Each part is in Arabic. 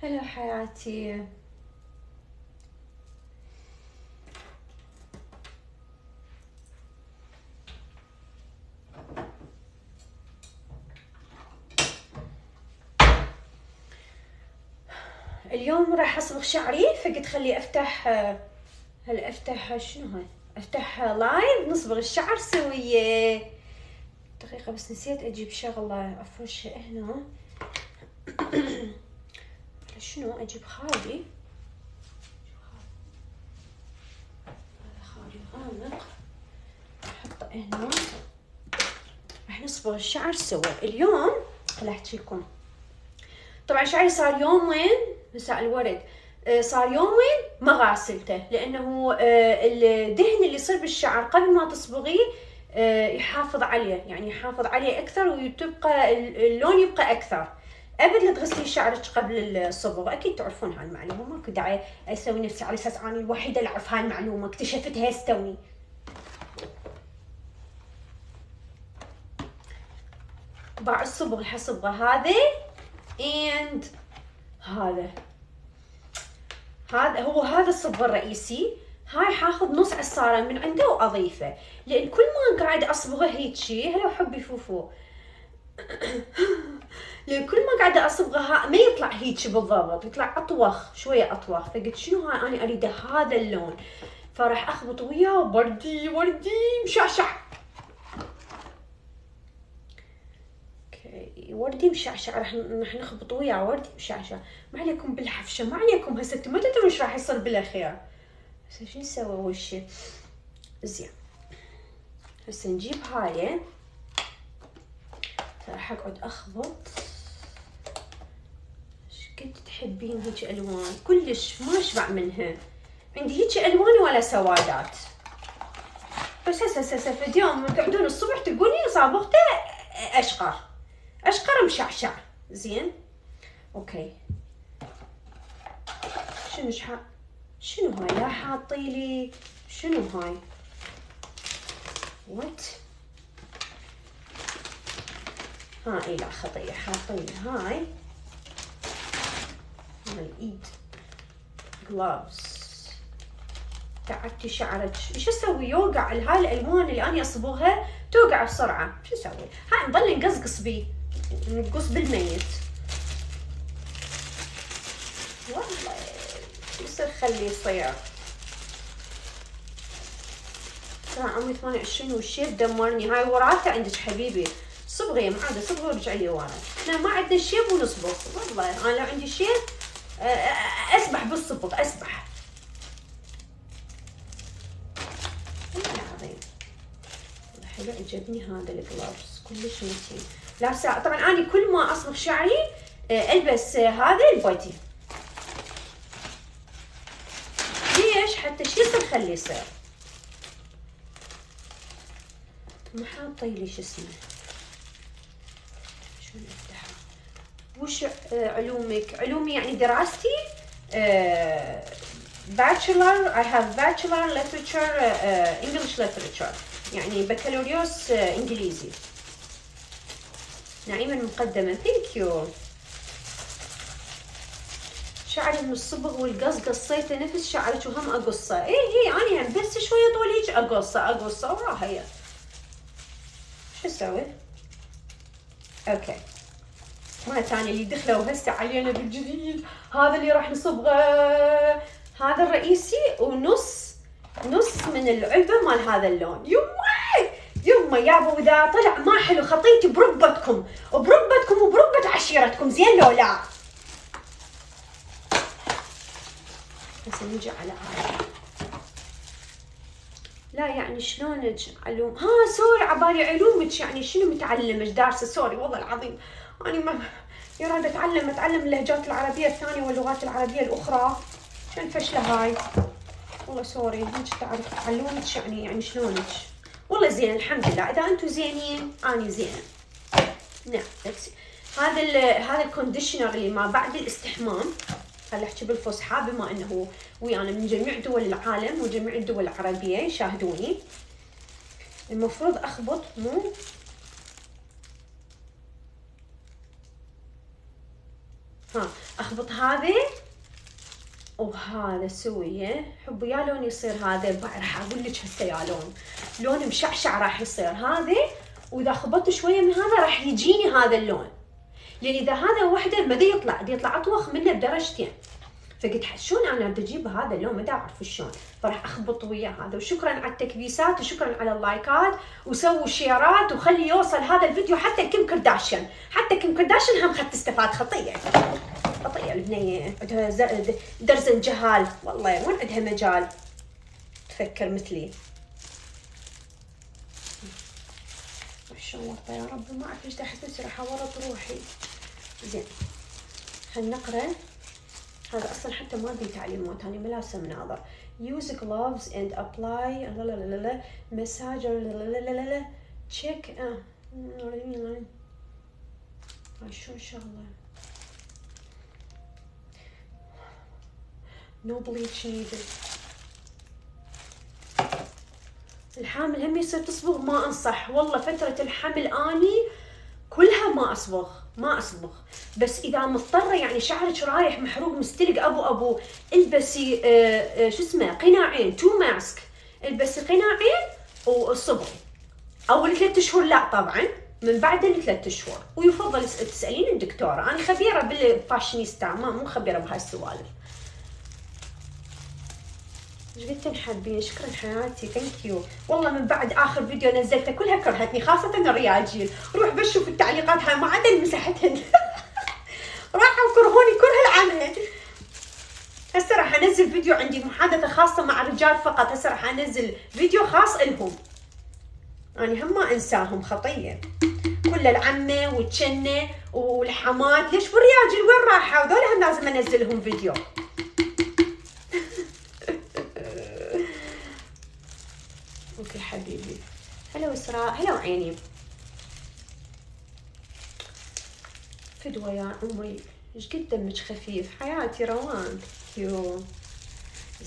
هلا حياتي. اليوم راح اصبغ شعري، فقلت خلي افتح شنو هاي، افتح لايف نصبغ الشعر سوية. دقيقة بس نسيت اجيب شغلة افرشها هنا. شنو اجيب خالي؟ هذا خالي غامق، احطه هنا. راح نصبغ الشعر سوا اليوم. خل احكيكم، طبعا شعري صار يومين، مساء الورد، صار يومين ما غاسلته، لانه الدهن اللي يصير بالشعر قبل ما تصبغيه يحافظ عليه، يعني يحافظ عليه اكثر وتبقى اللون يبقى اكثر. ابد لا تغسلي شعرك قبل الصبغ، اكيد تعرفون هاي المعلومه، ماكو داعي اسوي نفسي على اساس اني الوحيده اللي اعرف هاي المعلومه، اكتشفتها هستوني. باع الصبغ اللي حصبغه هذا and هذا الصبغ الرئيسي. هاي حاخذ نص عصاره من عنده واضيفه، لان كل ما قاعد اصبغه هيجي، هلا حبي فوفو. لان كل ما قاعده اصبغها ما يطلع هيك بالضبط، يطلع اطوخ شويه اطوخ، فقلت شنو هاي انا اريد هذا اللون، فراح اخبط وياه وردي مشعشع. وردي مشعشع، راح نخبط وياه وردي مشعشع. ما عليكم بالحفشه، ما عليكم هسه، انتم ما تدرون ايش راح يصير بالاخير. هسه شو نسوي اول شي؟ زين هسه نجيب هاي، راح اقعد اخبط. ايش قد تحبين هيك الوان؟ كلش ما اشبع منها، عندي هيك الوان ولا سوادات. بس هسه في اليوم تقعدون الصبح تقولين صابغته اشقر مشعشع. زين اوكي. شنو هاي؟ لا حاطيلي شنو هاي؟ وات؟ اي لا خطيه، حاطين هاي الايد جلافز. تعبتي شعرك، ايش اسوي؟ يوقع هاي الالوان اللي اني اصبغها توقع بسرعه، شو اسوي؟ هاي نضل نقصقص بيه، نقص بالميت. والله يصير خليه يصير. ترى عمري 28 والشيب دمرني. هاي وراته عندك حبيبي، صبغي يا معاده، صبغي ورجعي لي ورا. احنا ما عندنا شيب ونصبغ، والله انا لو عندي شيب اسبح بالصبغ، اسبح. والله العظيم حلو، عجبني هذا الجلافز كلش متين. لا طبعا انا كل ما اصبغ شعري البس هذا البودي. ليش؟ حتى شو يصير خليه يصير. ما حاطيلي شو اسمه، شو نفتحه؟ وش علومك؟ علومي يعني دراستي bachelor. I have bachelor literature English literature، يعني بكالوريوس انجليزي. نعيمة المقدمة، ثانك يو. شعري من الصبغ والقص قصيته نفس شعرك وهم اقصه. اي انا هم بس شويه طول هيك اقصه وراها هي. شو اسوي؟ اوكي. مرة ثانية اللي دخلوا هسه علينا بالجديد، هذا اللي راح نصبغه، هذا الرئيسي، ونص من العلبة مال هذا اللون. يما يابا، واذا طلع ما حلو خطيتي بركبتكم وبركبة عشيرتكم، زين لو لا. هسه نجي على هاي. لا يعني شلونك علوم؟ سوري عبالي علومك، يعني شنو متعلمة دارسة؟ سوري والله العظيم، أنا ما يراد أتعلم اللهجات العربية الثانية واللغات العربية الأخرى، شن فشلة هاي. والله سوري، هيك تعرف علومك يعني شلونك؟ والله زين الحمد لله، إذا أنتم زينين أنا زينة. نعم هذا الكونديشنر اللي ما بعد الاستحمام، خلينا نحكي بالفصحى بما انه ويانا من جميع دول العالم وجميع الدول العربيه يشاهدوني. المفروض اخبط مو اخبط هذه وهذا سويه. حبوا يا لون يصير هذا، راح اقول لك هسه يا لون مشعشع راح يصير هذا، واذا خبطت شويه من هذا راح يجيني هذا اللون، لان اذا هذا وحده ما دي يطلع اطوخ منه بدرجتين. فقلت شلون انا بدي اجيب هذا اللون، ما اعرف شلون، فراح اخبط ويا هذا. وشكرا على التكبيسات وشكرا على اللايكات، وسووا شيرات وخلي يوصل هذا الفيديو حتى كيم كرداشيان، حتى كيم كرداشيان هم خد تستفاد. خطيه البنيه عندها درزن جهال، والله وين عندها مجال تفكر مثلي. شلون ورطه يا رب، ما اعرف ليش احس نفسي راح اورط روحي. زين خلينا نقرا. هذا اصلا حتى ما بي تعليمات، انا ملاسه مناظر. use gloves and apply لا لا لا لا massage لا لا لا لا check شو شغله no bleach needed. الحامل هم يصير تصبغ، ما انصح والله فترة الحمل اني كلها ما اصبغ، بس اذا مضطرة يعني شعرك رايح محروق مستلق ابو البسي شو اسمه قناعين تو ماسك، البسي قناعين وصبغي. اول 3 شهور لا طبعا، من بعد 3 شهور. ويفضل تسالين الدكتورة، انا خبيرة بالفاشينيستا مو خبيرة بهاي السوالف. ايش قلتن حابين؟ شكرا حياتي ثانك يو. والله من بعد اخر فيديو نزلته كلها كرهتني، خاصه الرياجيل. روح بشوف التعليقات هاي ما عدل مسحتهن راحوا كرهوني كره العمى. هسه راح انزل فيديو، عندي محادثه خاصه مع الرجال فقط، هسه راح انزل فيديو خاص لهم. اني هم ما انساهم خطيه، كل العمه والجنه والحمات. ليش والرياجيل وين راحوا؟ هذول هم لازم انزلهم فيديو. اوكي حبيبي، هلا اسراء، هلا وعيني. فدوه يا عمري، ايش قد دمك خفيف حياتي روان يو.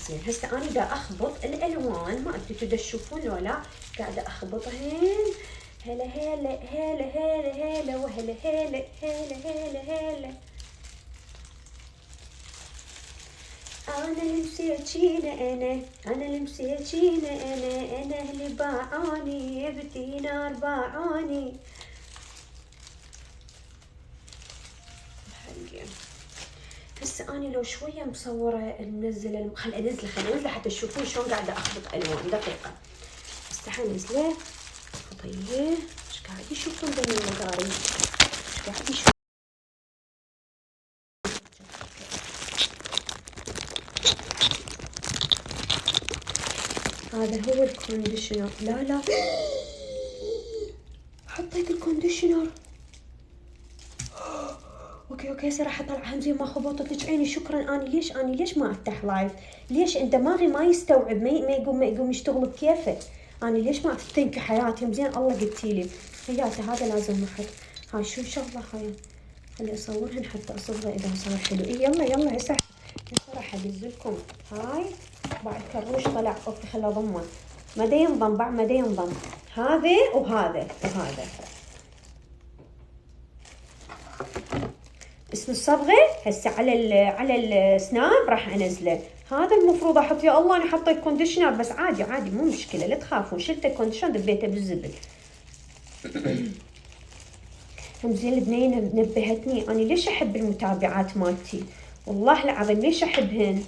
زين هسه انا دا اخبط الالوان، ما ادري تقدروا تشوفون ولا قاعده اخبطهن. هلا هلا هلا هلا هلا وهلا هلا هلا هلا هلا. انا اللي مسيتشينه انا اللي مسيتشينه انا اللي باعوني بدينار باعوني. هسه اني لو شويه مصوره منزله، خل انزله حتى تشوفون شلون قاعده اخبط الوان. دقيقه هسه حنزله خطيه. ايش قاعد يشوفون بين المقاري؟ ايش قاعد يشوفون؟ هذا هو الكونديشنر. لا حطيت الكونديشنر. اوكي هسه راح اطلعها زين ما خبطت لك عيني. شكرا. اني ليش ما افتح لايف؟ ليش دماغي ما يستوعب، ما يقوم يشتغل بكيفه؟ اني ليش ما ثانك حياتي زين الله قلتي لي. حياتي هذا لازم نحط. هاي شو شغله هاي، خلي اصورهن حتى اصورها اذا صار حلو. يلا هسه راح ادزلكم. هاي بعد كروش طلع. اوكي خلي اضمه، ما دا ينضم بعد، ما دا ينضم. هذا وهذا اسم الصبغه هسه على السناب راح انزله. هذا المفروض احط. يا الله انا حطيت كونديشنر بس عادي مو مشكله، لا تخافون. شلت الكونديشنر دبيته بالزبل. هم زين البنيه نبهتني. انا ليش احب المتابعات مالتي، والله العظيم ليش احبهن،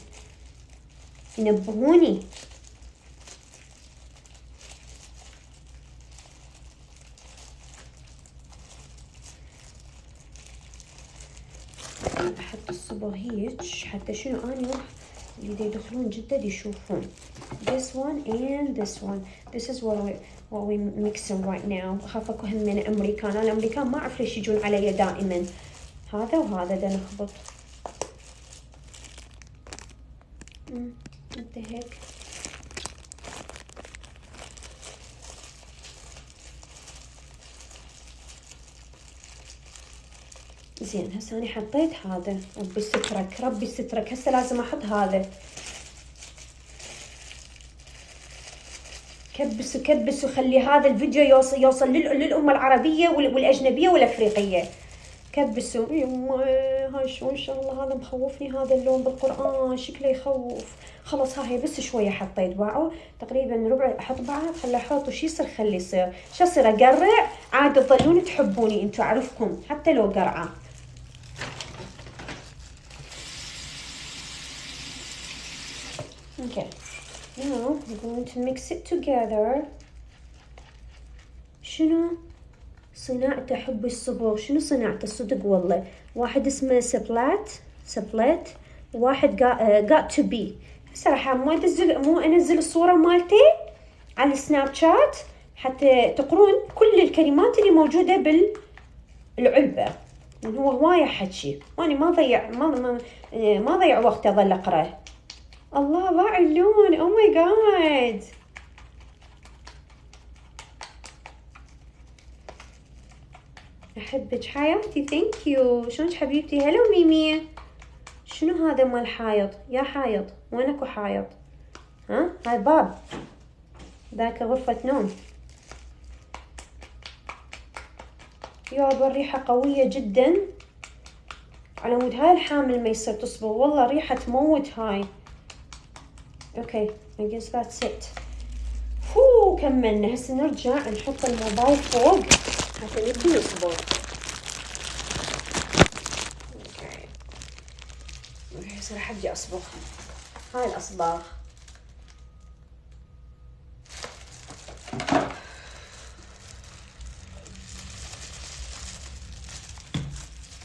ينبهوني. احط الصبغ هيك حتى شنو اني اللي يدخلون جدة يشوفون. this one and this one. this is what we mixing right now. اخاف اكو هم من امريكان. انا الامريكان ما اعرف ليش يجون علي دائما. هذا وهذا دا نخبط. انت هيك زين هسه انا حطيت هذا، ربي سترك ربي سترك. هسه لازم احط هذا. كبسوا كبسوا، خلي هذا الفيديو يوصل للأمة العربية والأجنبية والأفريقية. كبسوا. يما هاي شو ان شاء الله، هذا مخوفني، هذا اللون بالقرآن شكله يخوف. خلص هاي بس شوية حطيت باعوا تقريبا ربع، احط بعد خلي احط وش يصير خلي يصير شو اصير اقرع عاد تظلون تحبوني انتو اعرفكم حتى لو قرعة. Okay, now I'm going to mix it together. شنو صناعته؟ حب الصبغ. شنو صناعته صدق والله؟ واحد اسمه سبلات واحد got to be. صراحة مو انزل الصورة مالتي على السناب شات حتى تقرون كل الكلمات اللي موجودة بالعلبة، لأن هو هواية حكي وأنا ما ضيع وقت أظل أقرأ. الله باع اللون، او ماي جاد. احبك حياتي، ثانك يو. شلونك حبيبتي؟ هلو ميمي. شنو هذا مال حايط؟ يا حايط وين اكو حايط؟ ها هاي باب، ذاك غرفة نوم. يابا الريحة قوية جدا، على مود هاي الحامل ما يصير تصبغ، والله ريحة تموت هاي. اوكي I guess that's it. كملنا. هسه نرجع نحط الموبايل فوق حتى نبدي نصبغ. اوكي هسه راح ابدي اصبغ. هاي الاصباغ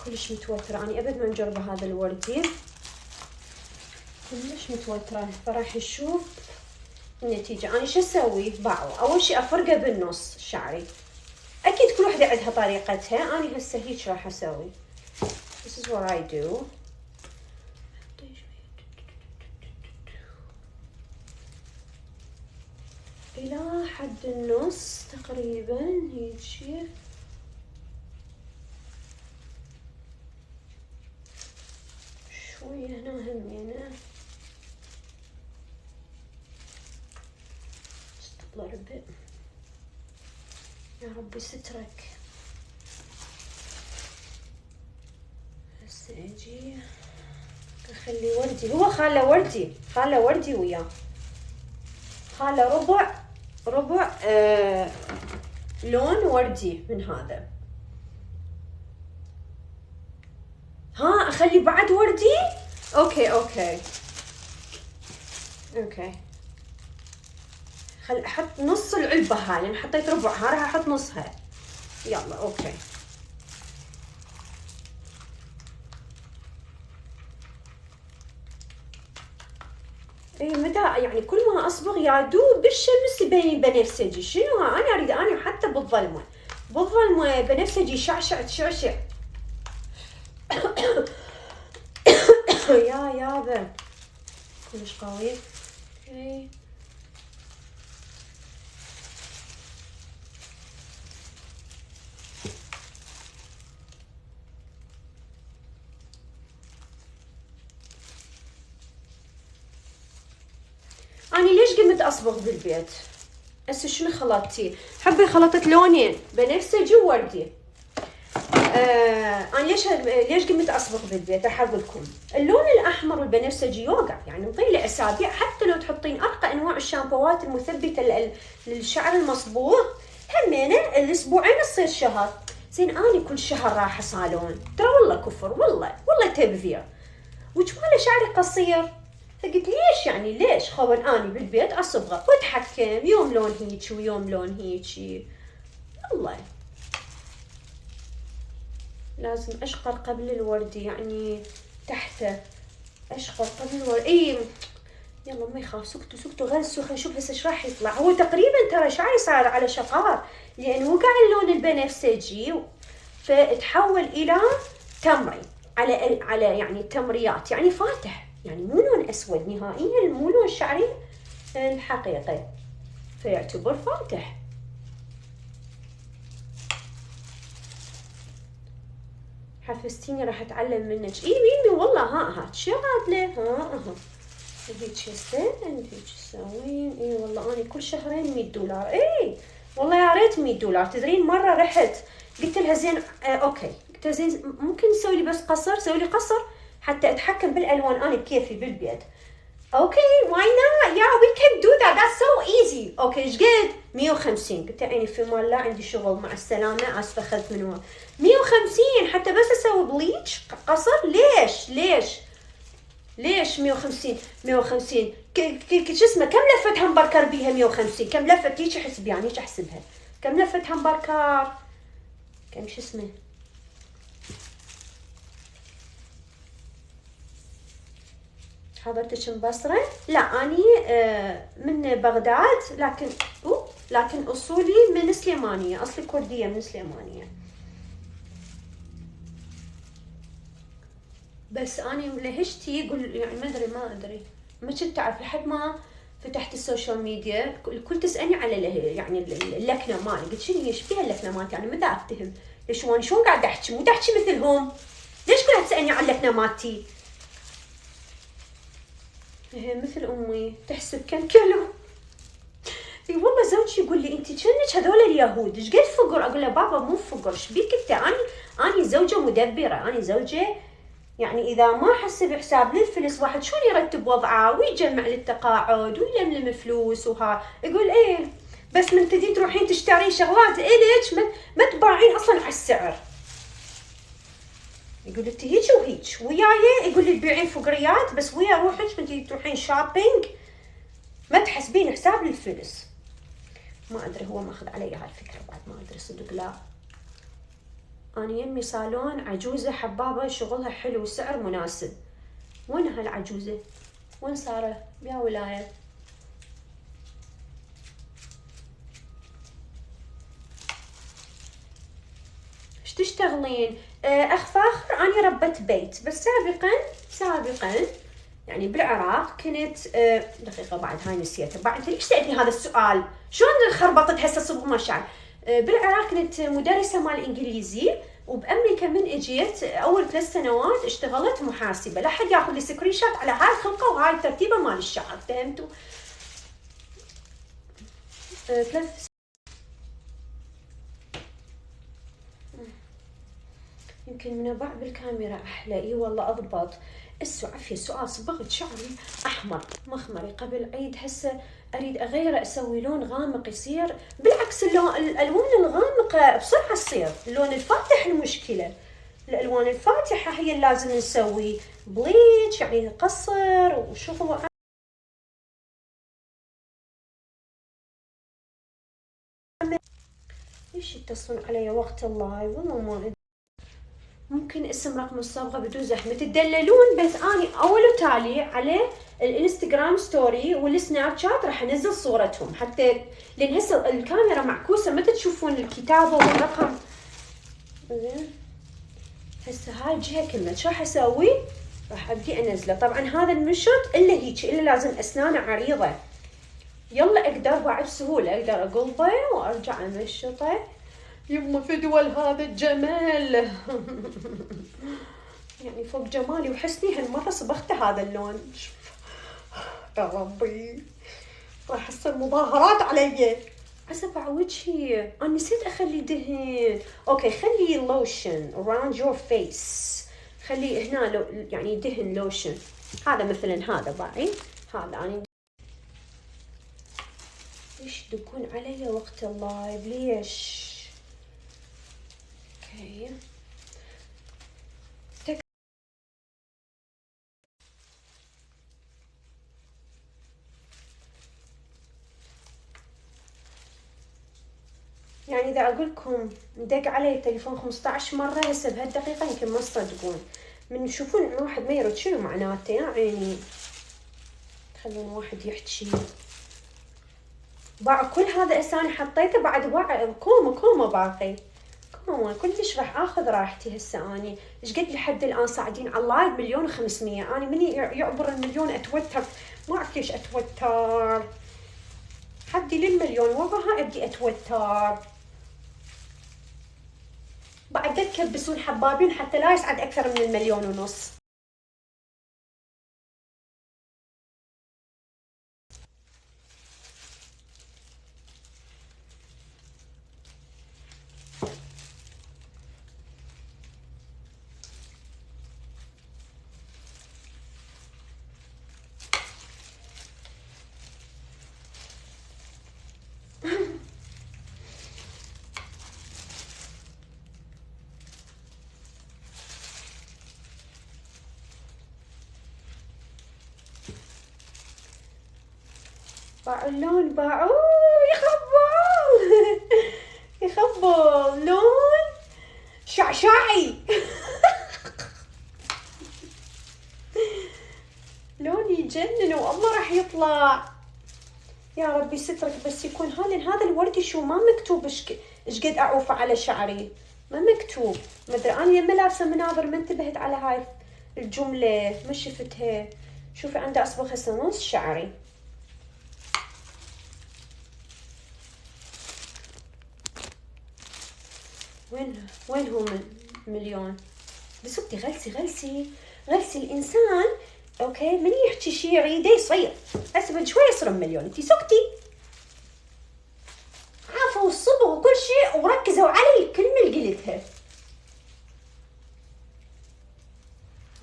كلش متوترة، أنا أبد ما مجربة هذا الوردي، كلش متوترة، فراح نشوف النتيجة. أنا شو أسوي؟ أول شي أفرقه بالنص شعري، أكيد كل وحدة عندها طريقتها، أنا هسه هيك راح أسوي. This is what I do. إلى حد النص تقريبا هيجي. شوية هنا همينة. just a little bit. يا ربي سترك. هسه اجي اخلي وردي، هو خاله وردي وياه خاله ربع لون وردي من هذا. ها اخلي بعد وردي. اوكي خل احط نص العلبة هاي، لان حطيت ربعها راح احط نصها. يلا اوكي. اي متى يعني كل ما اصبغ يا دوب بالشمس يبين بنفسجي. شنو انا اريد انا حتى بالظلمه بنفسجي شعشع. يا يابا كلش قوي. اوكي أنا ليش قمت أصبغ بالبيت؟ هسه شنو خلطتي؟ حبي خلطت لونين بنفسجي ووردي. أنا ليش قمت أصبغ بالبيت؟ راح أقول لكم. اللون الأحمر والبنفسجي يوقع، يعني نطيله أسابيع، حتى لو تحطين أرقى أنواع الشامبوات المثبتة للشعر المصبوغ همينة الأسبوعين تصير شهر. زين أنا كل شهر رايحة صالون، ترى والله كفر، والله تبذير، وجماله شعري قصير. فقلت ليش خون اني بالبيت اصبغه واتحكم، يوم لون هيك ويوم لون هيك. والله لازم اشقر قبل الوردي، يعني تحته اشقر قبل الوردي. اي يلا ما يخاف، سكتوا غلسوا. خلينا نشوف هسه ايش راح يطلع. هو تقريبا ترى شعري صار على شقار، لان وقع اللون البنفسجي فتحول الى تمري على يعني تمريات، يعني فاتح، يعني مو لون اسود نهائيا، مو لون شعري الحقيقي، فيعتبر فاتح. حفزتيني راح اتعلم منك. اي بيبي والله. ها شغاله. ها هيك هسه انت تسوين. اي والله انا كل شهرين 100 دولار. اي والله يا ريت 100 دولار. تدرين مره رحت قلت لها زين اوكي، قلت لها زين ممكن تسوي لي بس قصر، سوي لي قصر حتى اتحكم بالالوان انا بكيفي بالبيت. اوكي واي نوت يا وي كان دو ذات، ذاتس سو ايزي. اوكي ايش قد؟ 150. قلت عيني في مال الله عندي شغل، مع السلامه، اسفه اخذت من وين. 150 حتى بس اسوي بليتش قصر. ليش 150 150 شو اسمه كم لفه همبركر بيها 150؟ كم لفه هيك احسب يعني هيك احسبها كم لفه همبركر، كم شو اسمه. حضرتك من بصرة؟ لا اني من بغداد، لكن اصولي من سليمانية، اصلي كردية من سليمانية. بس اني لهجتي يقول يعني ما ادري ما كنت اعرف لحد ما فتحت السوشيال ميديا. الكل تسالني على يعني اللكنه مالي. قلت شنو ايش بيها اللكنه مالتي؟ يعني ما افتهم ليش وانا شلون قاعده احكي، مو احكي مثلهم. ليش كلها تسالني على اللكنه مالتي؟ هي مثل امي تحسب كم كيلو. اي والله زوجي يقول لي انت كأنك هذول اليهود ايش قد فقر. اقول له بابا مو فقر، ايش بيك انت؟ اني زوجه مدبره، اني زوجه يعني اذا ما حسب حساب للفلوس واحد شلون يرتب وضعه ويجمع للتقاعد ويلملم فلوس وها. يقول ايه بس من تجين تروحين تشترين شغلات الك ما تباعين اصلا على السعر. يقول انت هيك وهيك وياي، يقول لي تبيعين فقريات بس ويا روحك من تجي تروحين شوبينج ما تحسبين حساب للفلوس. ما ادري هو ماخذ علي هالفكره بعد، ما ادري صدق. لا انا يمي صالون عجوزه حبابه شغلها حلو وسعر مناسب. وين هالعجوزه؟ وين صارت؟ بيا ولايه. ايش تشتغلين؟ اخ فاخر اني ربت بيت، بس سابقا يعني بالعراق كنت دقيقه بعد هاي نسيتها. بعد انت ليش سالتني هذا السؤال؟ شلون خربطت هسه صبغ مشعل. بالعراق كنت مدرسه مال انجليزي، وبامريكا من اجيت اول 3 سنوات اشتغلت محاسبه. لا حد ياخذ لي سكرين شوت على هاي الخلقه وهاي الترتيبه مال الشعر، فهمتوا؟ 3 يمكن من اباع بالكاميرا احلى. اي والله اضبط. عفية سؤال، صبغت شعري احمر مخمري قبل عيد، هسه اريد اغيره اسوي لون غامق يصير. بالعكس الالوان الغامقه بسرعه تصير، اللون الفاتح المشكله. الالوان الفاتحه هي اللي لازم نسوي بليتش يعني نقصر وشغل. ليش يتصلون علي وقت الله؟ والله ما أدري. ممكن اسم رقم الصبغه بدون زحمه تدللون، بس اني اول وتالي على الانستغرام ستوري والسناب شات راح انزل صورتهم، حتى لان هسه الكاميرا معكوسه ما تشوفون الكتابه والرقم. زين هسه هاي الجهه كلها شو راح اسوي؟ راح ابدي انزله. طبعا هذا المشط الا هيك، الا لازم اسنانه عريضه. يلا اقدر بعد بسهوله اقدر اقلبه وارجع امشطه. يما فدوى هذا الجمال. يعني فوق جمالي وحسني هالمرة صبغته هذا اللون. يا ربي راح تصير مظاهرات علي. عسى وجهي انا نسيت اخلي دهن. اوكي خلي لوشن around your face، خلي هنا يعني دهن لوشن. هذا مثلا هذا باعي، هذا انا ليش يدقون علي وقت اللايف ليش؟ اوكي يعني اذا اقول لكم دق علي التليفون 15 مره هسه بهالدقيقه يمكن ما تصدقون. من تشوفون واحد ما يرد شنو معناته يا عيني؟ خلون واحد يحكي. باع كل هذا اساني حطيته بعد باع كومه باقي كومه. كلش راح اخذ راحتي هسه. اني ايش قد لحد الان صاعدين على اللايف 1,500,000. اني مني يعبر المليون اتوتر، ما اعرف ليش اتوتر. حدي للمليون وراها ابدي اتوتر. بعد لا تكبسون حبابين حتى لا يصعد اكثر من 1,500,000. باعوا اللون، باعوا يخبل يخبل لون شعشعي لون يجنن والله راح يطلع. يا ربي سترك بس يكون هذا الوردي شو ما مكتوب ايش قد اعوفه على شعري، ما مكتوب. ما ادري انا لما لابسه مناظر ما انتبهت على هاي الجمله، ما شفتها. شوفي عندي اصبغ هسه نص شعري. وين هو مليون؟ بس اختي غلسي الانسان اوكي من يحكي شي يريده يصير، هسه بعد شوي يصير مليون. انتي سكتي عافوا الصبغ وكل شيء وركزوا على الكلمه اللي قلتها.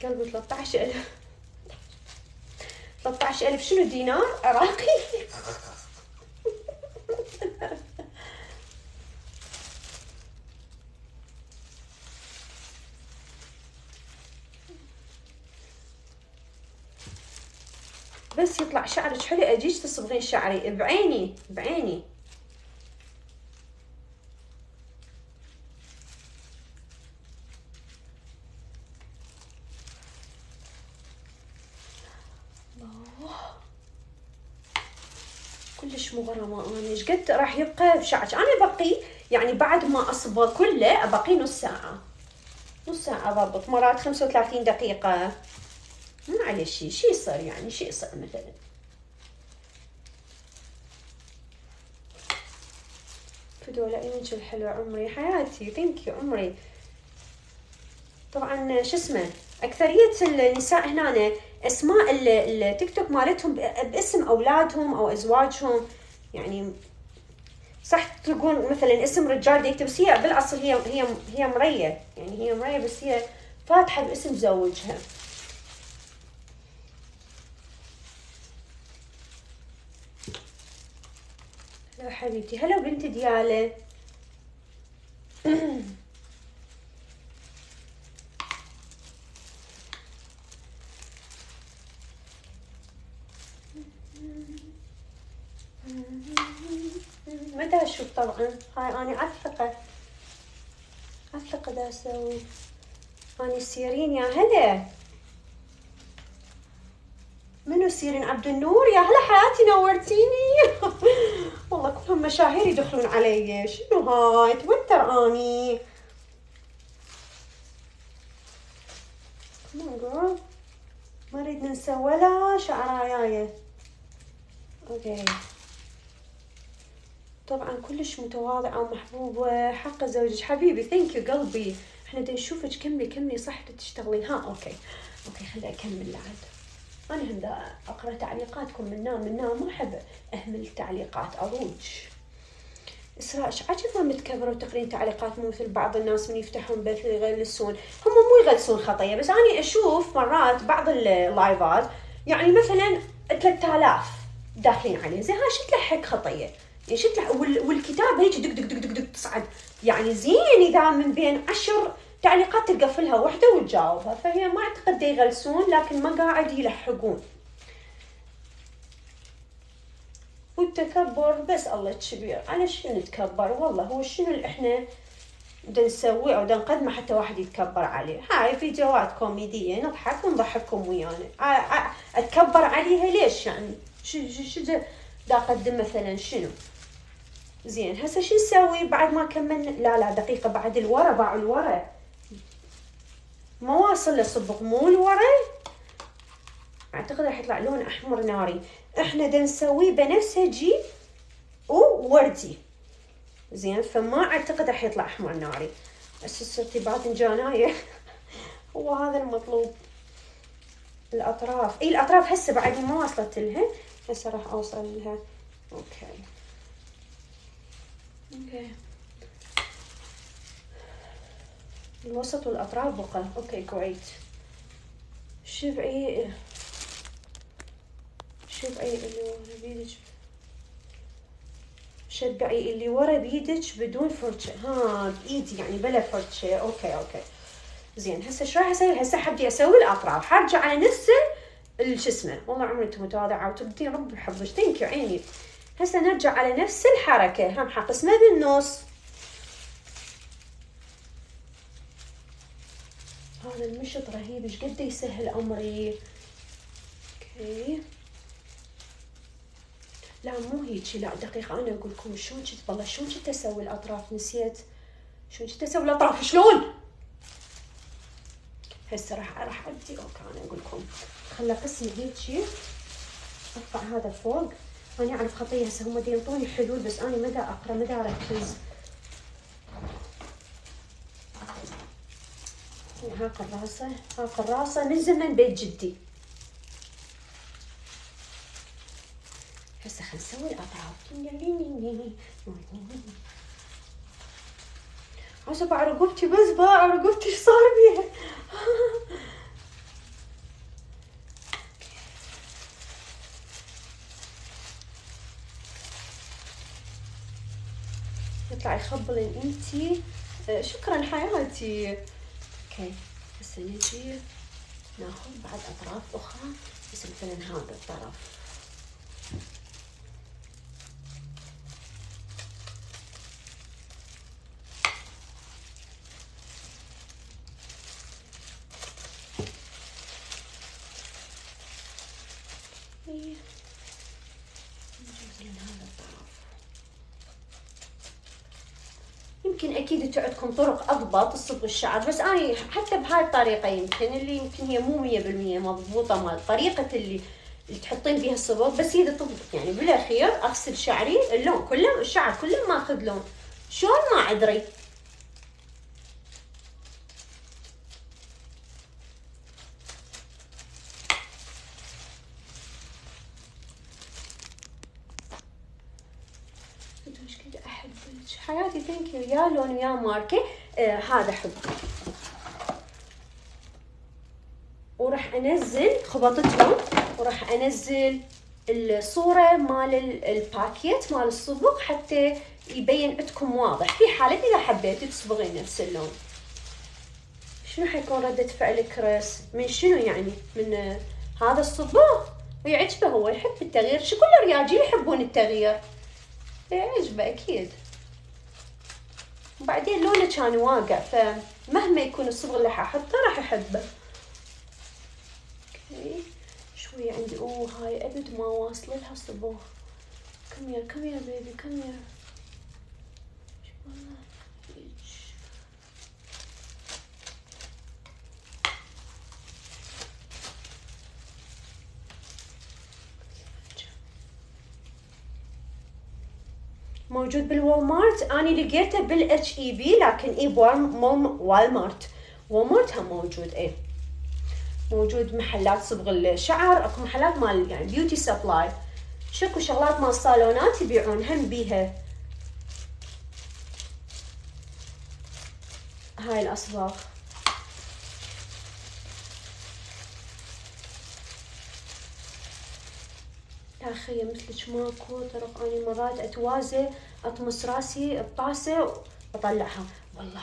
قلبي 13,000 شنو دينار عراقي؟ بس يطلع شعرك حلو اجيش تصبغين شعري بعيني. كلش مغرمه انا ايش قد راح يبقى بشعرك. انا بقي يعني بعد ما اصبغ كله ابقي نص ساعه ضبط، مرات 35 دقيقه. ما عليه شي يصير يعني شي يصير مثلا. فدولا عيونك الحلوه عمري حياتي ثانك يو عمري. طبعا شو اسمه اكثريه النساء هنا اسماء التيك توك مالتهم باسم اولادهم او ازواجهم، يعني صح تلقون مثلا اسم رجال يكتب، بس هي بالاصل هي مريه، يعني هي مريه بس هي فاتحه باسم زوجها. يا حبيبتي هلا بنت دياله. ما دا اشوف طبعا، هاي اني عالثقة دا اسوي. اني سيرين يا هلا. منو سيرين؟ عبد النور يا هلا حياتي نورتيني. والله كلهم مشاهير يدخلون علي، شنو هاي توتر اني. كمان جورل ما نريد ننسى ولا شعرايايه. اوكي طبعا كلش متواضعة ومحبوبة حق زوجك حبيبي ثانك يو قلبي. احنا دا نشوفك كملي صح تشتغلين. ها اوكي خلي اكمل لعد. انا هم دا اقرا تعليقاتكم من نام ما احب اهمل تعليقات اروج. اسراء ايش عجبها متكبره وتقرين تعليقات مو مثل بعض الناس من يفتحون بث يغلسون. هم مو يغلسون خطيه، بس انا اشوف مرات بعض اللايفات يعني مثلا 3000 داخلين عليه، زين ها شو تلحق خطيه يعني شو تلحق، والكتابه هيك دق دق دق دق تصعد يعني زين اذا من بين 10 تعليقات تقفلها وحده وتجاوبها. فهي ما اعتقد يغلسون لكن ما قاعد يلحقون. والتكبر بس الله كبير، على شنو نتكبر والله؟ هو شنو اللي احنا دا نسوي او دا نقدمه حتى واحد يتكبر عليه؟ هاي فيديوهات كوميديه نضحك ونضحككم ويانا، اتكبر عليها ليش يعني؟ شو دا اقدم مثلا شنو؟ زين هسه شو نسوي بعد ما كملنا؟ لا دقيقه بعد الورا، باعوا الورا ما واصل لصبغ مو الورا، اعتقد راح يطلع لون احمر ناري. احنا دا نسويه بنفسجي ووردي زين، فما اعتقد راح يطلع احمر ناري. هسه صرتي باذنجانايه. هو هذا المطلوب. الاطراف، اي الاطراف هسه بعد ما وصلت لها، هسه راح اوصل لها. اوكي الوسط والاطراف بقى. اوكي جريت. شبعي اللي ورا بيدك، شبعي اللي ورا بيدك بدون فرشة. ها بايدي يعني بلا فرشة. اوكي زين. هسه ايش راح اسوي؟ هسه حبدي اسوي الاطراف، حرجع على نفس شو اسمه. والله عمري انت متواضعه وتبدين رب يحفظك. ثانك يو عيني. هسه نرجع على نفس الحركه، هم حقسمها بالنص. هذا المشط رهيب، ايش قد يسهل امري. اوكي لا مو هيجي، لا دقيقه انا اقول لكم شلون كنت، والله شلون كنت اسوي الاطراف، نسيت شلون كنت اسوي الاطراف شلون. هسه راح ابدي. اوكي انا اقول لكم خلي قسم هيجي، ارفع هذا فوق. انا اعرف خطيه هسه هم ينطوني حلول بس انا ما دا اقرا ما دا اركز. ها قراصه من زمن بيت جدي. هسه خلينا نسوي الاطراف. عشان باع رقبتي، بس باع رقبتي ايش صار بيها. يطلع يخبلن انتي. شكرا حياتي. اوكي هسه نجي ناخذ بعد اطراف اخرى، بس مثلا هذا الطرف. يمكن اكيد عندكم طرق اضبط تصبغ الشعر، بس انا حتى بهاي الطريقه يمكن هي مو 100% مضبوطه، مال طريقه اللي تحطين بيها الصبغ، بس هي تضبط. يعني بالاخير اغسل شعري، اللون كله الشعر كله ماخذ لون، شلون ما ادري. حياتي ثانك يو. يا لون ويا ماركه. هذا حب. وراح انزل خبطتهم، وراح انزل الصوره مال الباكيت مال الصبغ حتى يبين عندكم واضح، في حاله اذا حبيتي تصبغين نفس اللون. شنو حيكون ردة فعل كريس؟ من شنو يعني؟ من هذا الصبغ؟ ويعجبه، هو يحب التغيير، شو كل الرياجيل يحبون التغيير، يعجبه اكيد. وبعدين لونه كان واقع، فمهما يكون الصبغ اللي حاحطه راح يحبه. اوكي شوية عندي. هاي ابد ما واصله لها صبغ. كم يا بيبي كم يا. موجود بالوالمارت. انا لقيته بالاتش اي بي، لكن اي والمارت هم موجود. ايه موجود محلات صبغ الشعر، اكو محلات مال يعني بيوتي سبلاي، شكو شغلات مال صالونات يبيعون هم بيها هاي الاصباغ. يا اخي مثلك ماكو طرق. اني مرات اتوازى اطمس راسي بطاسه واطلعها. والله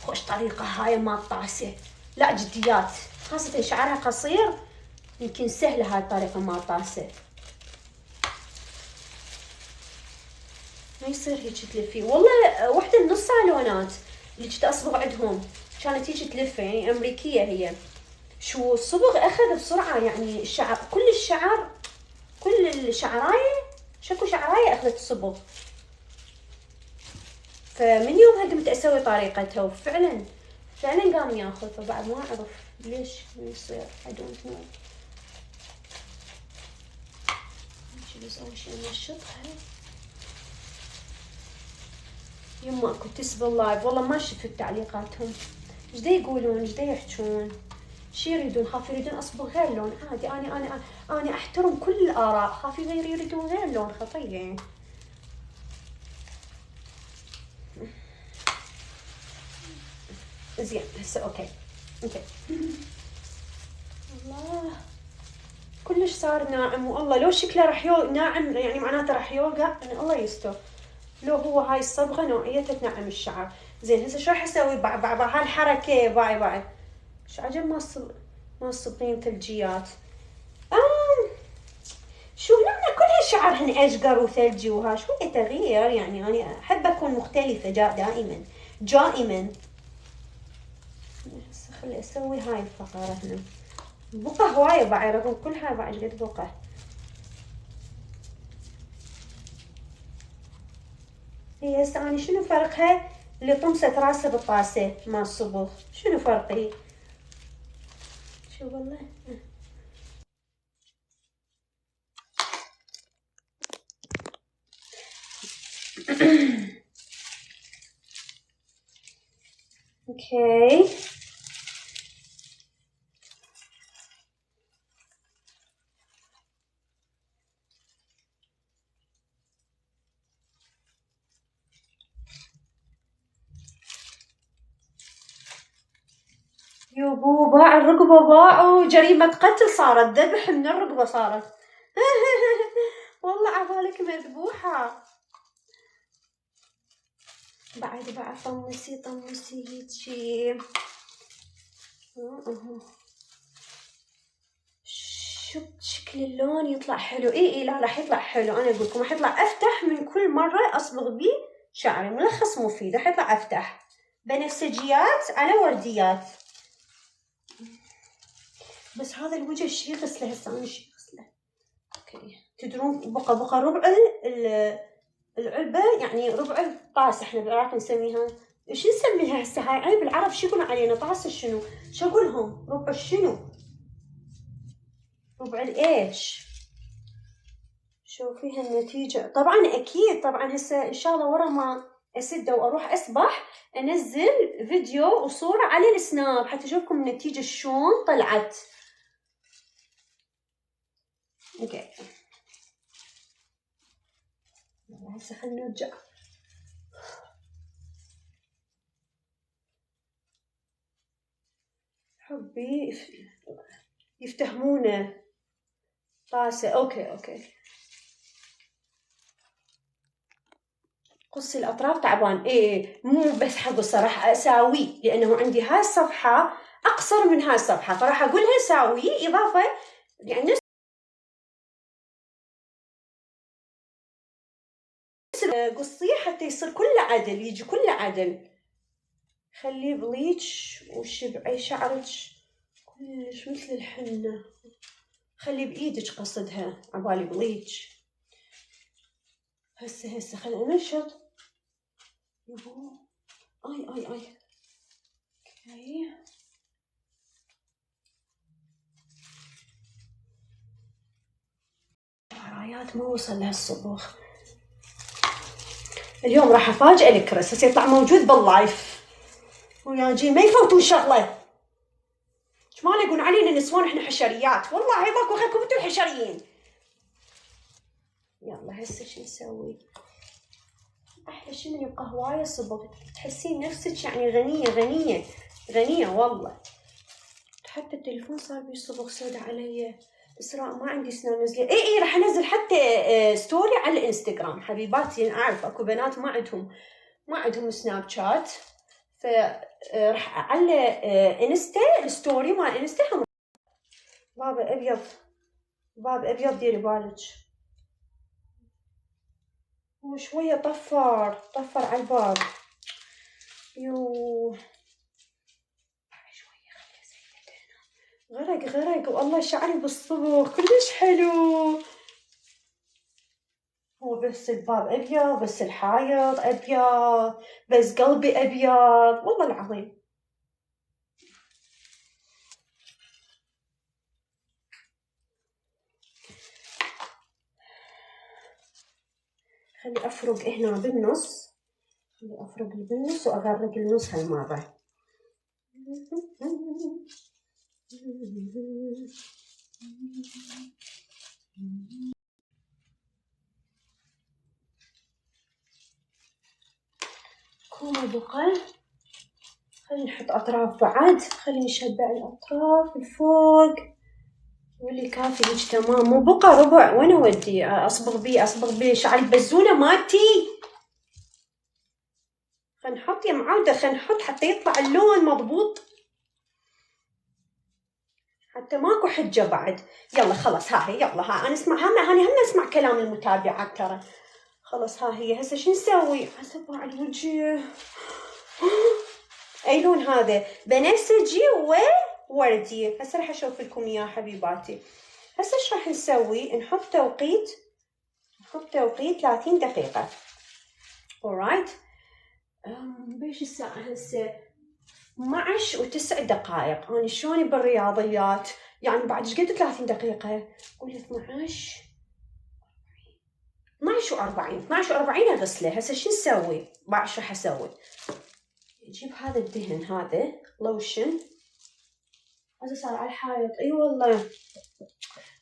خوش طريقه هاي مال الطاسه، لا جديات، خاصه شعرها قصير يمكن سهله هاي الطريقه مال الطاسه. ما يصير هيك تلفي. والله وحده من الصالونات اللي كنت اصبغ عندهم كانت هيك تلفه، يعني امريكيه هي. شو الصبغ اخذ بسرعه، يعني الشعر كل الشعرايه شكو شعرايه اخذت الصبغ. فمن يومها قمت اسوي طريقتها، وفعلا قام ياخذ. فبعد ما اعرف ليش يصير I don't know. بس اول شي نشطها. يما اكو تسب اللايف، والله ما شفت تعليقاتهم. ايش دا يقولون؟ ايش دا يحجون؟ شي يريدون؟ خاف يريدون اصبغ غير لون عادي. انا احترم كل الاراء. خاف غيري يريدون غير لون خطيه. زين هسه اوكي. الله كلش صار ناعم، والله لو شكله راح ناعم يعني معناته راح يوقع، يعني الله يستر. لو هو هاي الصبغه نوعيتها تنعم الشعر. زين هسه شو راح اسوي بعد هالحركه؟ باي شو عجب ما الصبغين ثلجيات. شو هنا كلها شعرهن اشقر وثلجي وها شويه تغيير، يعني انا احب اكون مختلفه دائما. هسه خلي اسوي هاي الفقره هنا. بقى هوايه بعد رغم كل هاي بعد قد بقى. هي هسه اني شنو فرقها اللي طمست راسها بالطاسه مال الصبغ؟ شنو فرقي؟ شو والله اوكي. يوبو باع الرقبة، باعوا جريمة قتل صارت، ذبح من الرقبة صارت. والله عبالك مذبوحة. بعد طمسي هيجي. شكل اللون يطلع حلو. اي لا راح يطلع حلو. انا اقول لكم راح يطلع افتح من كل مرة اصبغ بيه شعري. ملخص مفيد، راح يطلع افتح بنفسجيات على ورديات. بس هذا الوجه شي غسله هسه. انا شي غسله اوكي. تدرون بقى ربع العلبة، يعني ربع الطاسة. احنا بالعراق نسميها شو نسميها هسه هاي؟ عيب العرب شو يقولون علينا؟ طاسة شنو؟ شو اقولهم؟ ربع شنو؟ ربع الايش؟ شوفي هالنتيجة. طبعا اكيد طبعا هسه ان شاء الله ورا ما اسده واروح اسبح انزل فيديو وصورة على السناب حتى اشوفكم النتيجة شلون طلعت. اوكي هسه خلينا نرجع. حبي يفتهمونه طاسة. اوكي قصي الاطراف تعبان. ايه مو بس حق الصراحة اساويه لانه عندي هاي الصفحة اقصر من هاي الصفحة، فراح اقولها اساويه اضافة يعني نفس قصيه حتى يصير كله عدل، يجي كله عدل. خليه بليتش وشبعي شعرك كلش مثل الحنة. خلي بايدك قصدها عبالي بليتش. هسه خلي انشط. يبو اي اوكي. رايات ما وصل لهالصبغ. اليوم راح افاجئ الكريس هسه يطلع موجود باللايف ويا جي ما يفوتون شغله. ايش مال يقولون علينا نسوان احنا حشريات؟ والله يباكم خلكم انتم الحشريين. يلا هسه شو نسوي؟ احلى شي من يبقى هوايه صبغ تحسين نفسك يعني غنيه والله. حتى التليفون صار بيه صبغ سودا علي. اسراء ما عندي سنان نزلي. اي راح انزل حتى ستوري على الانستغرام حبيباتي. اعرف اكو بنات ما عندهم سناب شات، فراح على انستا الستوري مال انستا هم. باب ابيض ديري بالك. هو شويه طفر على الباب. يوه شويه خليه زيت هنا. غرق والله شعري بالصبغ كلش حلو. هو بس الباب ابيض، بس الحايط ابيض، بس قلبي ابيض والله العظيم. خلي افرق هنا بالنص افرق بالنص واغرق النص هالمرة. كومة بقى. خلينا نحط اطراف بعد، خلينا نشبع الاطراف الفوق واللي كافي هيك تمام. مو بقى ربع، وين اودي اصبغ بيه شعر البزونة مالتي. خلينا نحط يا معودة، خلينا نحط حتى يطلع اللون مضبوط، حتى ماكو حجة بعد. يلا خلص ها هي، يلا ها انا اسمع، هاني هم اسمع كلام المتابعات ترى. خلص ها هي، هسه شو نسوي؟ هسه باع الوجه. اي لون هذا؟ بنفسجي ووردي. هسه راح اشوف لكم اياه حبيباتي. هسه ايش راح نسوي؟ نحط توقيت 30 دقيقة. alright. بيش الساعة هسه 12:09. انا شلوني بالرياضيات يعني بعد ايش قد 30 دقيقة؟ قولي 12:40 اغسله. هسه شو نسوي؟ بعد شو راح اسوي؟ اجيب هذا الدهن، هذا لوشن، هذا صار على الحائط. اي والله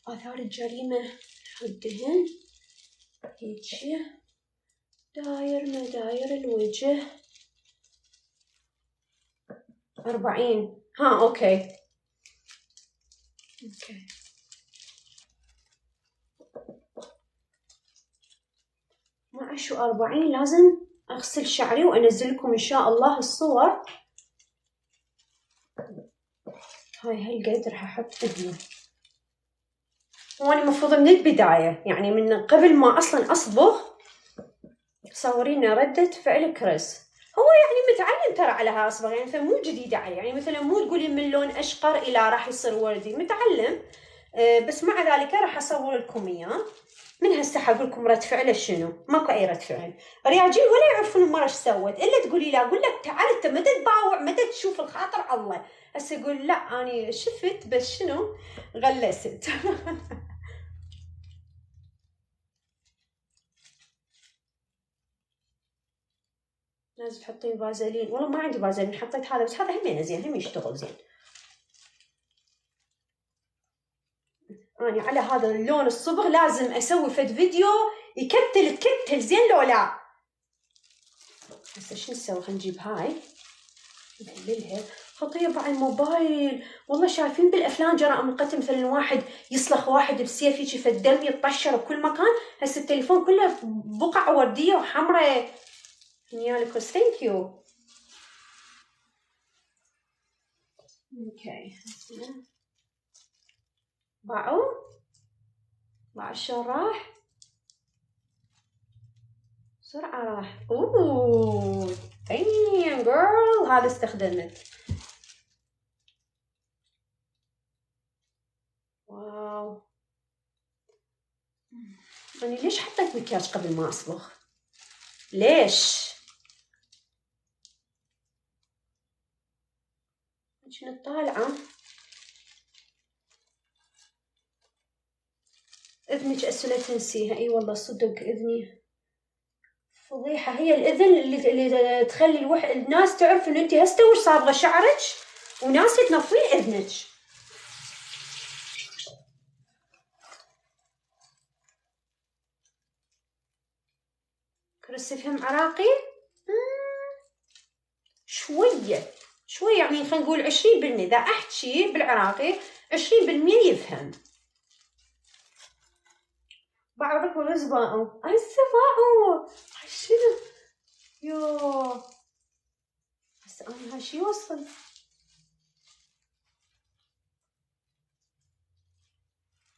اثار الجريمة. الدهن هيجي داير مداير الوجه. 40. ها اوكي. 12:40 لازم اغسل شعري وانزل لكم ان شاء الله الصور. هاي هالقد راح احط دهن. وانا المفروض من البداية يعني من قبل ما اصلا اصبغ صورينا ردة فعل كريس. هو يعني متعلم ترى على هاي اصبغ، يعني فمو جديدة عليه. يعني مثلا مو تقولي من لون اشقر الى راح يصير وردي، متعلم. بس مع ذلك راح اصور لكم اياه. من هسه حقول لكم رد فعله شنو. ماكو اي رد فعل. رياجيل ولا يعرفون المرة ايش سوت، الا تقولي لا اقول لك تعال انت مدى تباوع مدى تشوف الخاطر الله. هسه يقول لا اني شفت بس شنو غلست. لازم تحطين فازلين. والله ما عندي فازلين، حطيت هذا بس هذا همينه زين، هم يشتغل زين. أنا على هذا اللون الصبغ لازم أسوي فد فيديو يكتل زين لو لا. هسه شو نسوي؟ خلينا نجيب هاي نهللها. خطية على الموبايل. والله شايفين بالأفلام جرائم القتل مثلا واحد يصلخ واحد بسيف هيجي فالدم يتطشر بكل مكان. هسه التليفون كله بقع وردية وحمراء. نيالكوس ثانك يو. اوكي باعوا شلون راح بسرعة راح. اوه damn girl هذا استخدمت. واو. أنا ليش حطيت مكياج قبل ما أصبغ؟ ليش؟ كنت طالعة. إذنك أسئلة تنسيها. أي والله صدق إذني فضيحة. هي الإذن اللي تخلي الناس تعرف إن أنت هسه وش صابغة شعرك وناس تنظفين إذنك. كريس يفهم عراقي؟ شوية يعني خلينا نقول 20%. إذا أحكي بالعراقي 20% يفهم. بعرفك بس باعوا. هسه باعوا. شنو؟ يوه هسه أنا هالشي يوصل.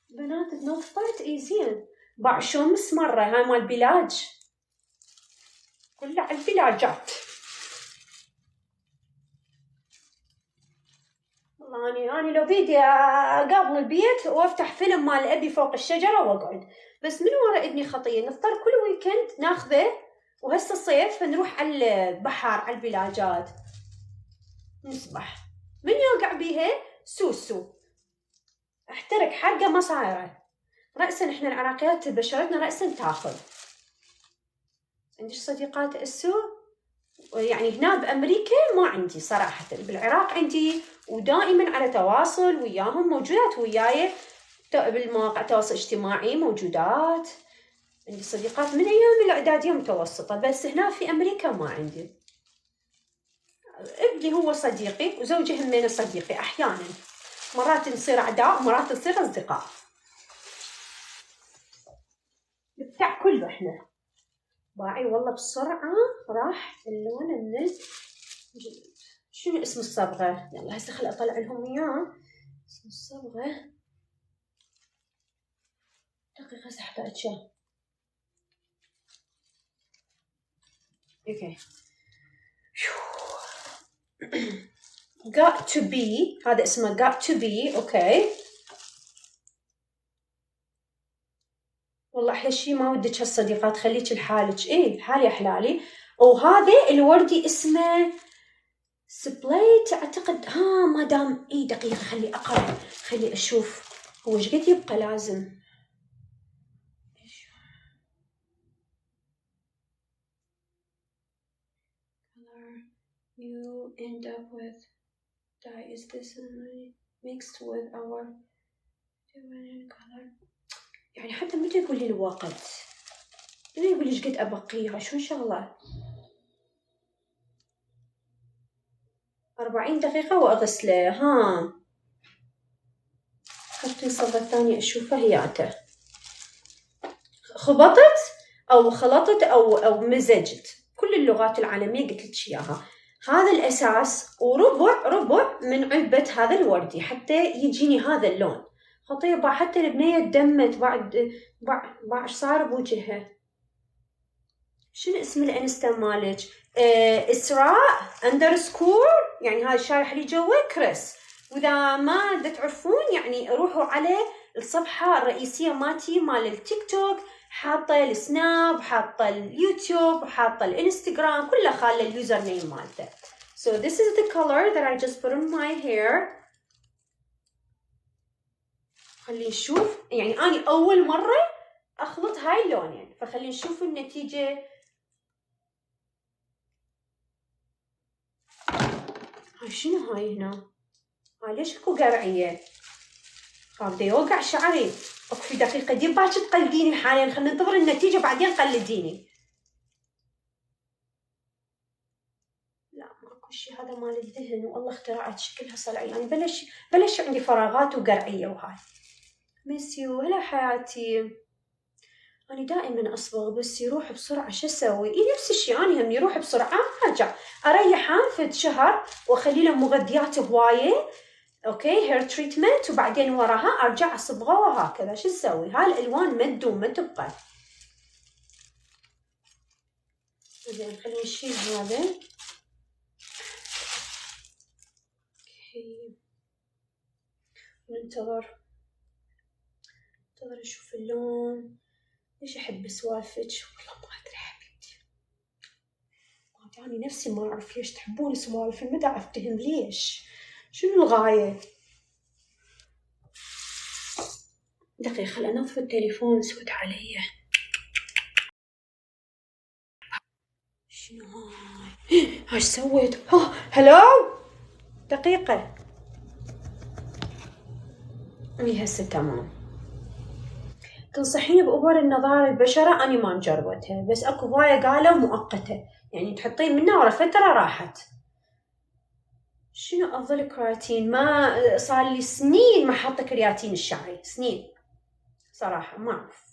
بنات تنظفت اي زين. باع شلون مسمرة هاي مال بلاج كلها على البلاجات. والله أنا لو بيدي أقابل البيت وأفتح فيلم مال أبي فوق الشجرة وأقعد. بس من ورا إذني خطية. نفطر كل ويكند ناخذه. وهسه الصيف فنروح على البحر على البلاجات نسبح. من يوقع بيها سوسو احترق حرقة ما صايرة. رأسا احنا العراقيات بشرتنا رأسا تاخذ. عندش صديقات اسو؟ يعني هنا بأمريكا ما عندي صراحة، بالعراق عندي ودائما على تواصل وياهم، موجودات وياي بالمواقع التواصل الاجتماعي، موجودات عندي صديقات من أيام الإعدادية متوسطة، بس هنا في أمريكا ما عندي. ابني هو صديقي وزوجي همين صديقي، أحيانا مرات نصير أعداء ومرات نصير أصدقاء، بتاع كله إحنا. باعي والله بسرعة راح اللون النز. شنو اسم الصبغة؟ يلا هسه خل أطلع لهم إياه. اسم الصبغة دقيقة هسه أحتاجها. اوكي. got to be، هذا اسمه got to be. اوكي والله احلى شي ما ودك هالصديقات، خليك لحالك. ايه لحالي يا حلالي. وهذا الوردي اسمه سبليت اعتقد. ما دام ايه دقيقة خلي اقرا، خلي اشوف هو ايش قد يبقى لازم. You end up with dye is this mixed with our different color. يعني حتى متى يقول لي الوقت؟ أنا يقول لي إيش قد أبقيها؟ شو شغلة 40 دقيقة وأغسله. خلتني الصبغة الثانية أشوفها هياته. خبطت أو خلطت أو مزجت كل اللغات العالمية قلت لك إياها. هذا الأساس وربع من علبة هذا الوردي حتى يجيني هذا اللون. خطيبة حتى البنية دمت بعد ايش صار بوجهها. شنو اسم الانستا مالك؟ اسراء اندرسكور، يعني هذا الشارح اللي جوا كريس. واذا ما تعرفون يعني روحوا على الصفحه الرئيسيه مالتي مال التيك توك، حاطه السناب، حاطه اليوتيوب، حاطه الانستغرام، كله خاله اليوزر نيم مالته. So this is the color that I just put on my hair. خلينا نشوف، يعني أنا أول مرة أخلط هاي اللونين، فخلينا نشوف النتيجة. هاي شنو هاي هنا؟ هاي ليش اكو قرعية؟ بدا يوقع شعري. اكو في دقيقة دي باش تقلديني حاليا، خلينا ننتظر النتيجة بعدين قلديني. لا ماكو شي، هذا مال الدهن والله اخترعت شكلها صلع، يعني بلش عندي فراغات وقرعية. وهاي ميسيو هلا حياتي. أنا دائما أصبغ بس يروح بسرعة، شو أسوي؟ نفس الشي أنا هم يروح بسرعة، أرجع أريحه فد شهر وأخلي له مغذيات هواية، أوكي هير تريتمنت، وبعدين وراها أرجع أصبغه وهكذا. شو أسوي؟ هاي الألوان ما تدوم ما تبقى. زين خلينا نشيل هذا. أوكي ننتظر نشوف اللون. ليش أحب سوالفك؟ والله ما أدري حبيبتي، يعني نفسي ما أعرف ليش تحبون سوالف، ما أفتهم ليش، شنو الغاية؟ دقيقة خل أنظف التليفون سكت علي. شنو هاي؟ ايش سويت؟ هلو دقيقة. هسه تمام. تنصحيني بأبر النظارة البشرة؟ أنا ما مجربتها، بس أكو هواية قالوا مؤقتة، يعني تحطين منها ورا فترة راحت. شنو أفضل كرياتين؟ ما صار لي سنين ما حاطة كرياتين الشعري، سنين صراحة ما أعرف.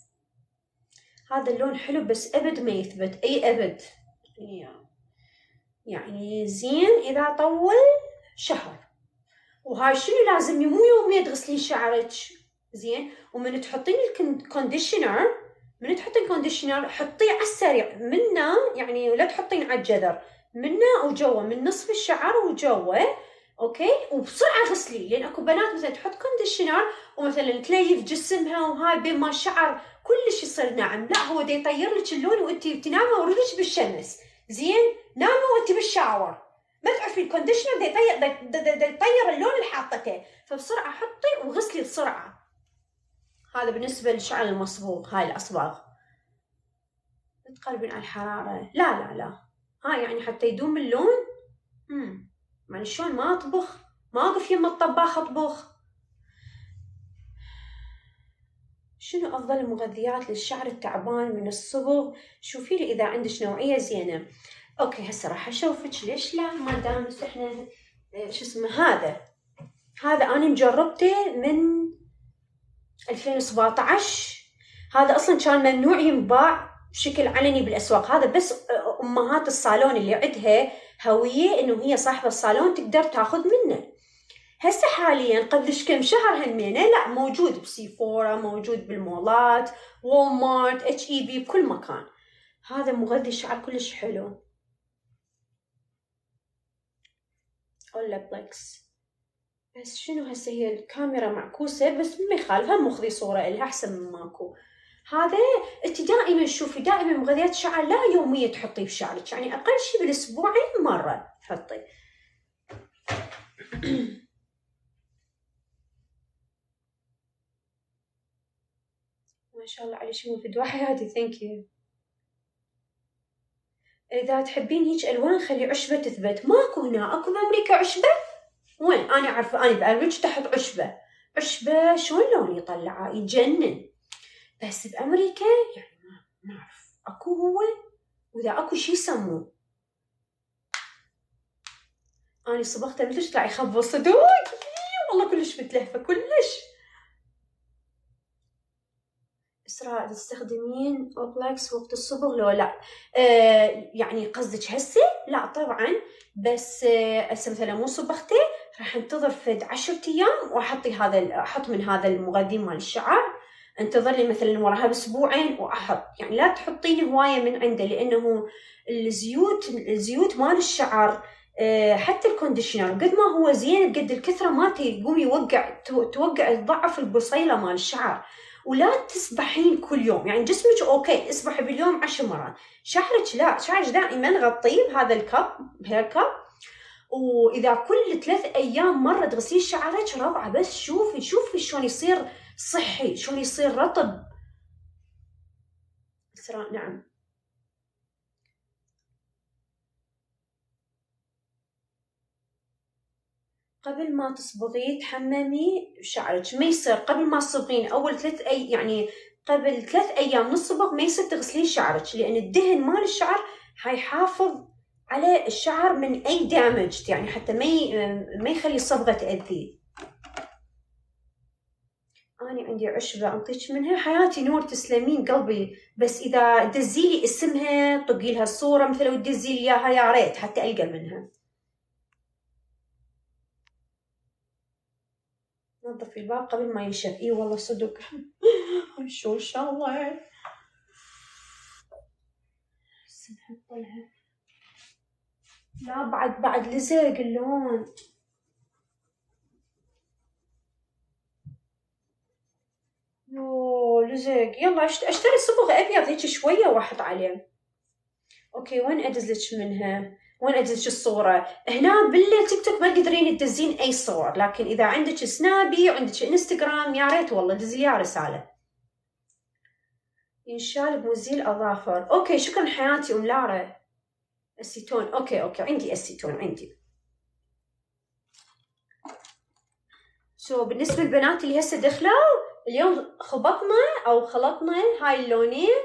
هذا اللون حلو بس أبد ما يثبت، أي أبد يعني زين إذا طول شهر. وهاي شنو لازم مو يوميا تغسلين شعرك زين، ومن تحطين الكونديشنر، من تحطين الكونديشنر حطيه على السريع منه، يعني لا تحطين على الجذر، منه وجوا من نصف الشعر وجوا، اوكي وبسرعه غسليه. لان اكو بنات مثلا تحط كونديشنر ومثلا تليف جسمها وهاي بين ما الشعر كلش يصير ناعم، لا هو دا يطير لك اللون وانت تنامي وردك بالشمس. زين نامي وانت بالشاور، ما تعرفي الكونديشنر دا يطير اللون اللي حاطته، فبسرعه حطي وغسلي بسرعه. هذا بالنسبه للشعر المصبوغ. هاي الاصباغ تقربين على الحراره. لا ها يعني حتى يدوم اللون. يعني شلون ما اطبخ، ما اقف يم الطباخ اطبخ. شنو افضل المغذيات للشعر التعبان من الصبغ؟ شوفي لي اذا عندك نوعيه زينه. اوكي هسه راح اشوفك ليش لا، ما دام بس احنا شو اسمه هذا انا مجربته من 2017. هذا اصلا كان ممنوع ينباع بشكل علني بالاسواق، هذا بس امهات الصالون اللي عندها هويه انه هي صاحبه الصالون تقدر تاخذ منه. هسه حاليا قبل كم شهر همينه لا موجود بسيفورا، موجود بالمولات، وولمارت، HEB، بكل مكان. هذا مغذي الشعر كلش حلو، اولابلكس. بس شنو هسه هي الكاميرا معكوسه، بس ما يخالف هم مخذي صوره الها احسن من ماكو. هذا انت دائما شوفي دائما مغذيات الشعر لا يوميه تحطيه بشعرك، يعني اقل شيء بالاسبوعين مره حطي. ما شاء الله عليك مفيد حياتي، ثانك يو. اذا تحبين هيك الوان خلي عشبه تثبت. ماكو هنا اكو بامريكا عشبه؟ وين انا عارفه انا بامريكا تحت عشبه شلون لون يطلعه يجنن، بس بامريكا يعني ما اعرف اكو هو، واذا اكو شي يسموه. اني صبغته مثل تطلع يخبص صدق والله كلش متلهفه كلش. إسراء تستخدمين أوبلاكس وقت الصبغ لو لا؟ يعني قصدك هسه؟ لا طبعا، بس هسه مثلا مو صبغتي راح انتظر فد 10 أيام أحط من هذا المغذي مال الشعر، انتظر لي مثلا وراها بأسبوعين وأحط. يعني لا تحطين هواية من عنده، لأنه الزيوت مال الشعر حتى الكونديشنر قد ما هو زين قد الكثرة مالته يقوم توقع تضعف البصيلة مال الشعر. ولا تسبحين كل يوم، يعني جسمك اوكي اسبحي باليوم 10 مرات، شعرك لا، شعرك دائما غطيه بهذا بهير كاب. واذا كل 3 ايام مره تغسلين شعرك روعه، بس شوفي شلون يصير صحي، شلون يصير رطب. إسراء نعم. قبل ما تصبغيه تحممي شعرك، ما يصير قبل ما تصبغين اول 3 يعني قبل 3 ايام من الصبغ ما يصير تغسلين شعرك، لان الدهن مال الشعر حيحافظ على الشعر من اي دامج، يعني حتى ما يخلي الصبغه تاذيه. انا عندي عشبه اعطيك منها حياتي نور، تسلمين قلبي، بس اذا دزيلي اسمها طقي لها الصوره مثلا وتدزيلي اياها يا ريت حتى القى منها. نظفي الباب قبل ما ينشف، اي والله صدق. شو ان شاء الله. بس نحط لها، لا بعد لزق اللون. يو لزق، يلا اشتري صبغ ابيض هيك شويه واحط عليه. اوكي وين ادزلك منها؟ وين ادزلك الصوره؟ هنا بالتيك توك ما تقدرين تدزين اي صور، لكن اذا عندك سنابي وعندك انستغرام يا ريت والله دزي لي رساله. ينشال بمزيل اظافر. اوكي شكرا حياتي ام لارا. اسيتون، اوكي عندي اسيتون عندي. بالنسبه للبنات اللي هسه دخلوا اليوم خلطنا هاي اللونين،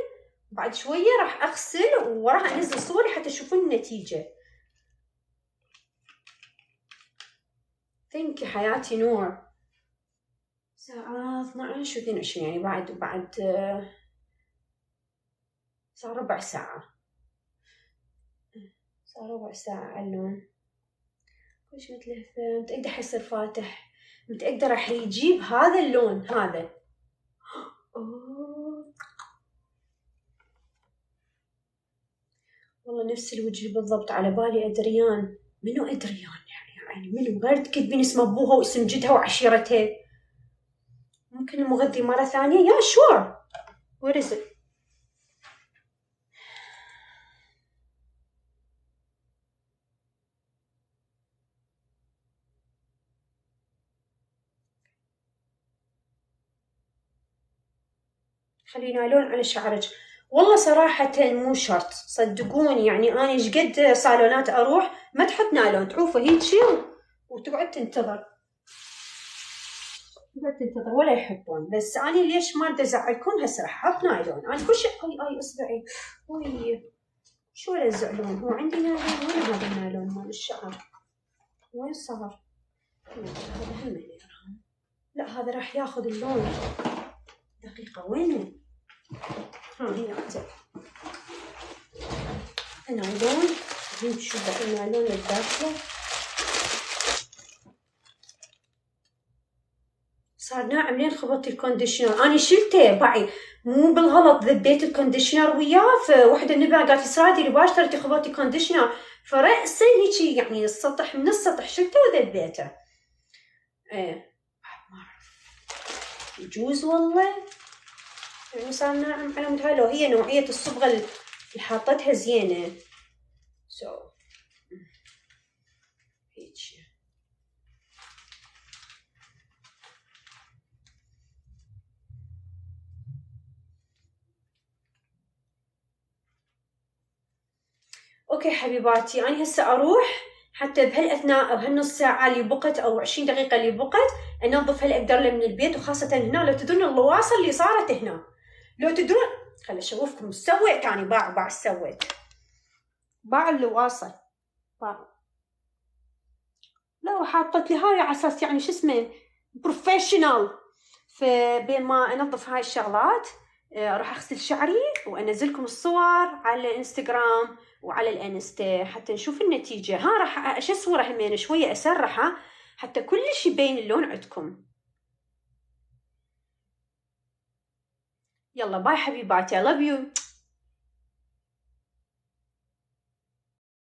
بعد شويه راح اغسل وراح انزل صوري حتى تشوفون النتيجه. ثانك حياتي نور. الساعة 12 و22، يعني بعد صار ربع ساعة، على اللون كلش متلهفة. متأكدة حيصير فاتح، متأكدة راح يجيب هذا اللون هذا. أوه. والله نفس الوجه بالضبط، على بالي أدريان. منو أدريان يعني منو؟ غير تكتبين اسم أبوها واسم جدها وعشيرتها. ممكن المغذي مرة ثانية؟ يا شور. What is it؟ خلي نايلون على شعرك. والله صراحة مو شرط صدقوني، يعني أنا إيش قد صالونات أروح ما تحط نايلون، تعوفه هيجي وتقعد تنتظر ولا يحطون. بس أنا ليش ما بدي أزعلكم هسه راح أحط نايلون. أنا كل شيء أي إصبعي شو ولا تزعلون. هو عندي نايلون، وين هذا النايلون مال الشعر؟ وين صار؟ هذا هم لا هذا راح ياخذ اللون. دقيقة وينه؟ هنا النايلون. نشوف النايلون الداخله. صار ناعم لين خبطت الكونديشنر. أنا شلته باعي مو بالغلط، ذبيت الكونديشنر وياه. فوحدة النبي قالت لي سرادي لباش ترى خبطتي كونديشنر، فرأسا هيجي يعني السطح من السطح شلته وذبيته. ايه ما اعرف يجوز والله يعني صار ناعم على متهيألي لو هي نوعية الصبغة اللي حاطتها زينة. هيجي اوكي حبيباتي، انا هسه اروح حتى بهالاثناء بهالنص ساعه اللي بقت او 20 دقيقه اللي بقت انظف هالاقدرله من البيت. وخاصه هنا لو تدرون اللواصل اللي صارت هنا، لو تدرون خل اشوفكم ايش سويت. اني باع سويت باع اللواصل لا حاطت لي هاي على اساس يعني شو اسمه بروفيشنال. فبين ما انظف هاي الشغلات راح اغسل شعري وانزلكم الصور على الانستغرام وعلى الانستا حتى نشوف النتيجة. ها راح اصوره همين شوية اسرحه حتى كل شي يبين اللون عندكم. يلا باي حبيباتي، I love you.